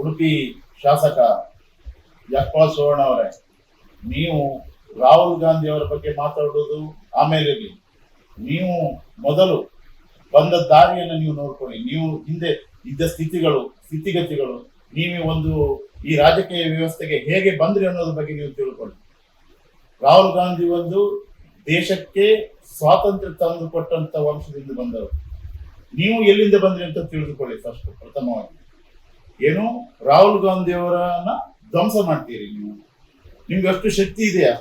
ಉಡುಪಿ ಶಾಸಕ ಯಶ್ಪಾಲ್ ಸುವರ್ಣ ಅವರೇ, ನೀವು ರಾಹುಲ್ ಗಾಂಧಿ ಅವರ ಬಗ್ಗೆ ಮಾತಾಡೋದು ಆಮೇಲೆ ನೀವು ಮೊದಲು ಬಂದ ದಾರಿಯನ್ನು ನೀವು ನೋಡ್ಕೊಳ್ಳಿ. ನೀವು ಹಿಂದೆ ಇದ್ದ ಸ್ಥಿತಿಗತಿಗಳು, ನೀವೇ ಒಂದು ಈ ರಾಜಕೀಯ ವ್ಯವಸ್ಥೆಗೆ ಹೇಗೆ ಬಂದ್ರಿ ಅನ್ನೋದ್ರ ಬಗ್ಗೆ ನೀವು ತಿಳ್ಕೊಳ್ಳಿ. ರಾಹುಲ್ ಗಾಂಧಿ ಒಂದು ದೇಶಕ್ಕೆ ಸ್ವಾತಂತ್ರ್ಯ ತಂದು ಕೊಟ್ಟಂತ ವಂಶದಿಂದ ಬಂದವರು. ನೀವು ಎಲ್ಲಿಂದ ಬಂದ್ರಿ ಅಂತ ತಿಳಿದುಕೊಳ್ಳಿ. ಪ್ರಥಮವಾಗಿ ಏನು, ರಾಹುಲ್ ಗಾಂಧಿ ಅವರನ್ನ ಧ್ವಂಸ ಮಾಡ್ತೀರಿ ನೀವು. ನಿಮ್ಗೆ ಅಷ್ಟು ಶಕ್ತಿ ಇದೆಯಾ?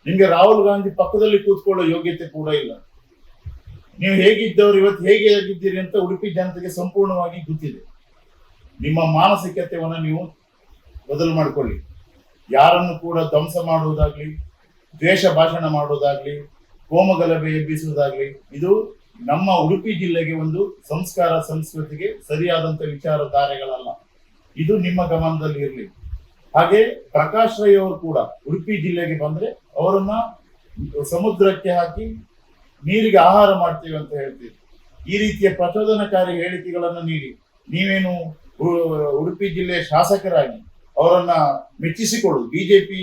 ನಿಮ್ಗೆ ರಾಹುಲ್ ಗಾಂಧಿ ಪಕ್ಕದಲ್ಲಿ ಕೂತ್ಕೊಳ್ಳೋ ಯೋಗ್ಯತೆ ಕೂಡ ಇಲ್ಲ. ನೀವು ಹೇಗಿದ್ದವರು ಇವತ್ತು ಹೇಗೆ ಆಗಿದ್ದೀರಿ ಅಂತ ಉಡುಪಿ ಜನತೆಗೆ ಸಂಪೂರ್ಣವಾಗಿ ಗೊತ್ತಿದೆ. ನಿಮ್ಮ ಮಾನಸಿಕತೆಯನ್ನು ನೀವು ಬದಲು ಮಾಡಿಕೊಳ್ಳಿ. ಯಾರನ್ನು ಕೂಡ ಧ್ವಂಸ ಮಾಡುವುದಾಗ್ಲಿ, ದ್ವೇಷ ಭಾಷಣ ಮಾಡುವುದಾಗ್ಲಿ, ಕೋಮಗಲಭೆ ಎಬ್ಬಿಸುವುದಾಗ್ಲಿ, ಇದು ನಮ್ಮ ಉಡುಪಿ ಜಿಲ್ಲೆಗೆ ಒಂದು ಸಂಸ್ಕಾರ ಸಂಸ್ಕೃತಿಗೆ ಸರಿಯಾದಂತ ವಿಚಾರಧಾರೆಗಳಲ್ಲ. ಇದು ನಿಮ್ಮ ಗಮನದಲ್ಲಿ ಇರಲಿ. ಹಾಗೆ ಪ್ರಕಾಶ್ ರೈ ಅವರು ಕೂಡ ಉಡುಪಿ ಜಿಲ್ಲೆಗೆ ಬಂದ್ರೆ ಅವರನ್ನ ಸಮುದ್ರಕ್ಕೆ ಹಾಕಿ ನೀರಿಗೆ ಆಹಾರ ಮಾಡ್ತೀವಿ ಅಂತ ಹೇಳ್ತೀವಿ. ಈ ರೀತಿಯ ಪ್ರಚೋದನಕಾರಿ ಹೇಳಿಕೆಗಳನ್ನು ನೀಡಿ ನೀವೇನು ಉಡುಪಿ ಜಿಲ್ಲೆಯ ಶಾಸಕರಾಗಿ ಅವರನ್ನ ಮೆಚ್ಚಿಸಿಕೊಳ್ಳುದು, ಬಿಜೆಪಿ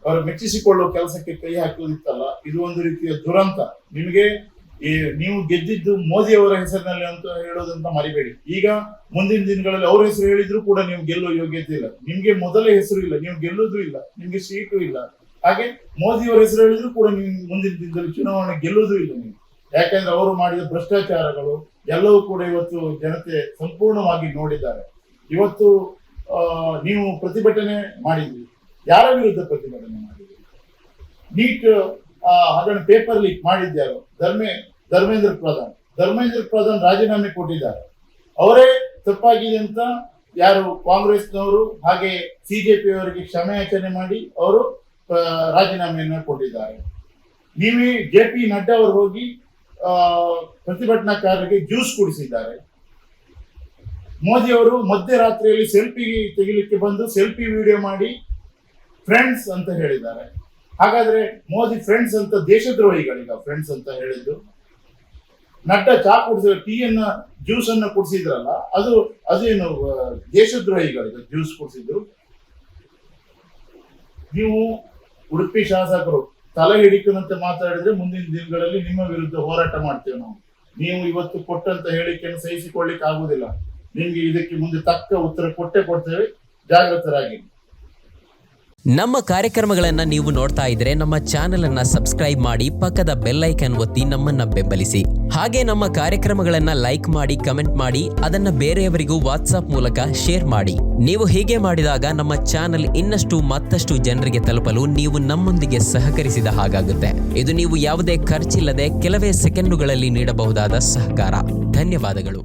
ಅವರ ಮೆಚ್ಚಿಸಿಕೊಳ್ಳುವ ಕೆಲಸಕ್ಕೆ ಕೈ ಹಾಕುವುದಿತ್ತಲ್ಲ, ಇದು ಒಂದು ರೀತಿಯ ದುರಂತ. ನಿಮಗೆ ನೀವು ಗೆದ್ದಿದ್ದು ಮೋದಿ ಅವರ ಹೆಸರಿನಲ್ಲಿ ಅಂತ ಹೇಳೋದಂತ ಮರಿಬೇಡಿ. ಈಗ ಮುಂದಿನ ದಿನಗಳಲ್ಲಿ ಅವ್ರ ಹೆಸರು ಹೇಳಿದ್ರು ಕೂಡ ನೀವು ಗೆಲ್ಲುವ ಯೋಗ್ಯತೆ ಇಲ್ಲ. ನಿಮ್ಗೆ ಮೊದಲೇ ಹೆಸರು ಇಲ್ಲ, ನೀವು ಗೆಲ್ಲುವುದೂ ಇಲ್ಲ, ನಿಮ್ಗೆ ಸೀಟು ಇಲ್ಲ. ಹಾಗೆ ಮೋದಿ ಅವರ ಹೆಸರು ಹೇಳಿದ್ರು ಕೂಡ ನೀವು ಮುಂದಿನ ದಿನದಲ್ಲಿ ಚುನಾವಣೆ ಗೆಲ್ಲುವುದೂ ಇಲ್ಲ ನೀವು. ಯಾಕಂದ್ರೆ ಅವರು ಮಾಡಿದ ಭ್ರಷ್ಟಾಚಾರಗಳು ಎಲ್ಲವೂ ಕೂಡ ಇವತ್ತು ಜನತೆ ಸಂಪೂರ್ಣವಾಗಿ ನೋಡಿದ್ದಾರೆ. ಇವತ್ತು ನೀವು ಪ್ರತಿಭಟನೆ ಮಾಡಿದ್ರಿ. ಯಾರ ವಿರುದ್ಧ ಪ್ರತಿಭಟನೆ ಮಾಡಿದ್ರಿ? ನೀಟ್ ಅದನ್ನು ಪೇಪರ್ ಲೀಕ್ ಮಾಡಿದ್ಯಾರು? ಧರ್ಮೇಂದ್ರ ಪ್ರಧಾನ್ ರಾಜೀನಾಮೆ ಕೊಟ್ಟಿದ್ದಾರೆ. ಅವರೇ ತಪ್ಪಾಗಿದೆ ಅಂತ ಯಾರು ಕಾಂಗ್ರೆಸ್ನವರು ಹಾಗೆ ಸಿಜೆಪಿ ಅವರಿಗೆ ಕ್ಷಮೆಯಾಚನೆ ಮಾಡಿ ಅವರು ರಾಜೀನಾಮೆಯನ್ನು ಕೊಟ್ಟಿದ್ದಾರೆ. ನೀವೇ JP ನಡ್ಡಾ ಅವರು ಹೋಗಿ ಪ್ರತಿಭಟನಾಕಾರರಿಗೆ ಜ್ಯೂಸ್ ಕುಡಿಸಿದ್ದಾರೆ. ಮೋದಿ ಅವರು ಮಧ್ಯರಾತ್ರಿಯಲ್ಲಿ ಸೆಲ್ಫಿ ತೆಗಿಲಿಕ್ಕೆ ಬಂದು ಸೆಲ್ಫಿ ವಿಡಿಯೋ ಮಾಡಿ ಫ್ರೆಂಡ್ಸ್ ಅಂತ ಹೇಳಿದ್ದಾರೆ. ಹಾಗಾದ್ರೆ ಮೋದಿ ಫ್ರೆಂಡ್ಸ್ ಅಂತ ದೇಶದ್ರೋಹಿಗಳೀಗ ಫ್ರೆಂಡ್ಸ್ ಅಂತ ಹೇಳಿದ್ದು. ನಡ್ಡಾ ಚಾ ಕುಡಿಸಿದ ಜ್ಯೂಸ್ ಅನ್ನ ಕುಡಿಸಿದ್ರಲ್ಲ, ಅದೇನು ದೇಶದ್ರೋಹಿಗಳಿಗೆ ಜ್ಯೂಸ್ ಕುಡಿಸಿದ್ರು. ನೀವು ಉಡುಪಿ ಶಾಸಕರು ತಲೆ ಹಿಡಿಕನಂತೆ ಮಾತಾಡಿದ್ರೆ ಮುಂದಿನ ದಿನಗಳಲ್ಲಿ ನಿಮ್ಮ ವಿರುದ್ಧ ಹೋರಾಟ ಮಾಡ್ತೇವೆ ನಾವು. ನೀವು ಇವತ್ತು ಕೊಟ್ಟಂತ ಹೇಳಿಕೆಯನ್ನು ಸಹಿಸಿಕೊಳ್ಳಿಕ್ಕೆ ಆಗುದಿಲ್ಲ. ನಿಮ್ಗೆ ಇದಕ್ಕೆ ಮುಂದೆ ತಕ್ಕ ಉತ್ತರ ಕೊಡ್ತೇವೆ, ಜಾಗೃತರಾಗಿ. ನಮ್ಮ ಕಾರ್ಯಕ್ರಮಗಳನ್ನು ನೀವು ನೋಡ್ತಾ ಇದ್ರೆ ನಮ್ಮ ಚಾನೆಲ್ ಅನ್ನ ಸಬ್ಸ್ಕ್ರೈಬ್ ಮಾಡಿ, ಪಕ್ಕದ ಬೆಲ್ ಐಕಾನ್ ಒತ್ತಿ ನಮ್ಮನ್ನ ಬೆಂಬಲಿಸಿ. ಹಾಗೆ ನಮ್ಮ ಕಾರ್ಯಕ್ರಮಗಳನ್ನ ಲೈಕ್ ಮಾಡಿ, ಕಮೆಂಟ್ ಮಾಡಿ, ಅದನ್ನ ಬೇರೆಯವರಿಗೂ ವಾಟ್ಸ್ಆಪ್ ಮೂಲಕ ಶೇರ್ ಮಾಡಿ. ನೀವು ಹೀಗೆ ಮಾಡಿದಾಗ ನಮ್ಮ ಚಾನೆಲ್ ಮತ್ತಷ್ಟು ಜನರಿಗೆ ತಲುಪಲು ನೀವು ನಮ್ಮೊಂದಿಗೆ ಸಹಕರಿಸಿದ ಹಾಗಾಗುತ್ತೆ. ಇದು ನೀವು ಯಾವುದೇ ಖರ್ಚಿಲ್ಲದೆ ಕೆಲವೇ ಸೆಕೆಂಡುಗಳಲ್ಲಿ ನೀಡಬಹುದಾದ ಸಹಕಾರ. ಧನ್ಯವಾದಗಳು.